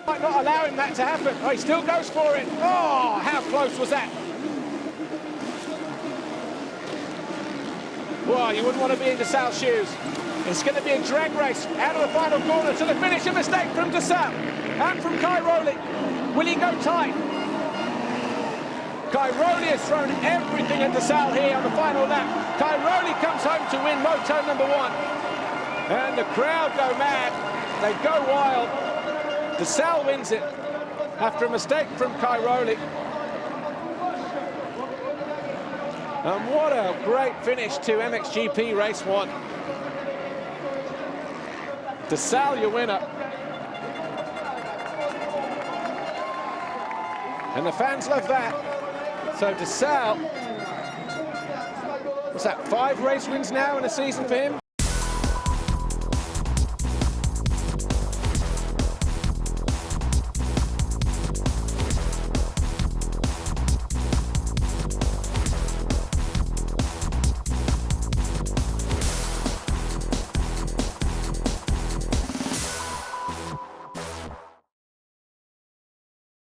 Might not allow him that to happen. Oh, he still goes for it. Oh, how close was that? Well, you wouldn't want to be in Desalle's shoes. It's going to be a drag race out of the final corner to the finish. A mistake from Desalle and from Cairoli. Will he go tight? Cairoli has thrown everything at Desalle here on the final lap. Cairoli comes home to win Moto #1. And the crowd go mad. They go wild. Desalle wins it after a mistake from Cairoli. And what a great finish to MXGP Race 1. Desalle, your winner. And the fans love that. So Desalle, what's that, 5 race wins now in a season for him?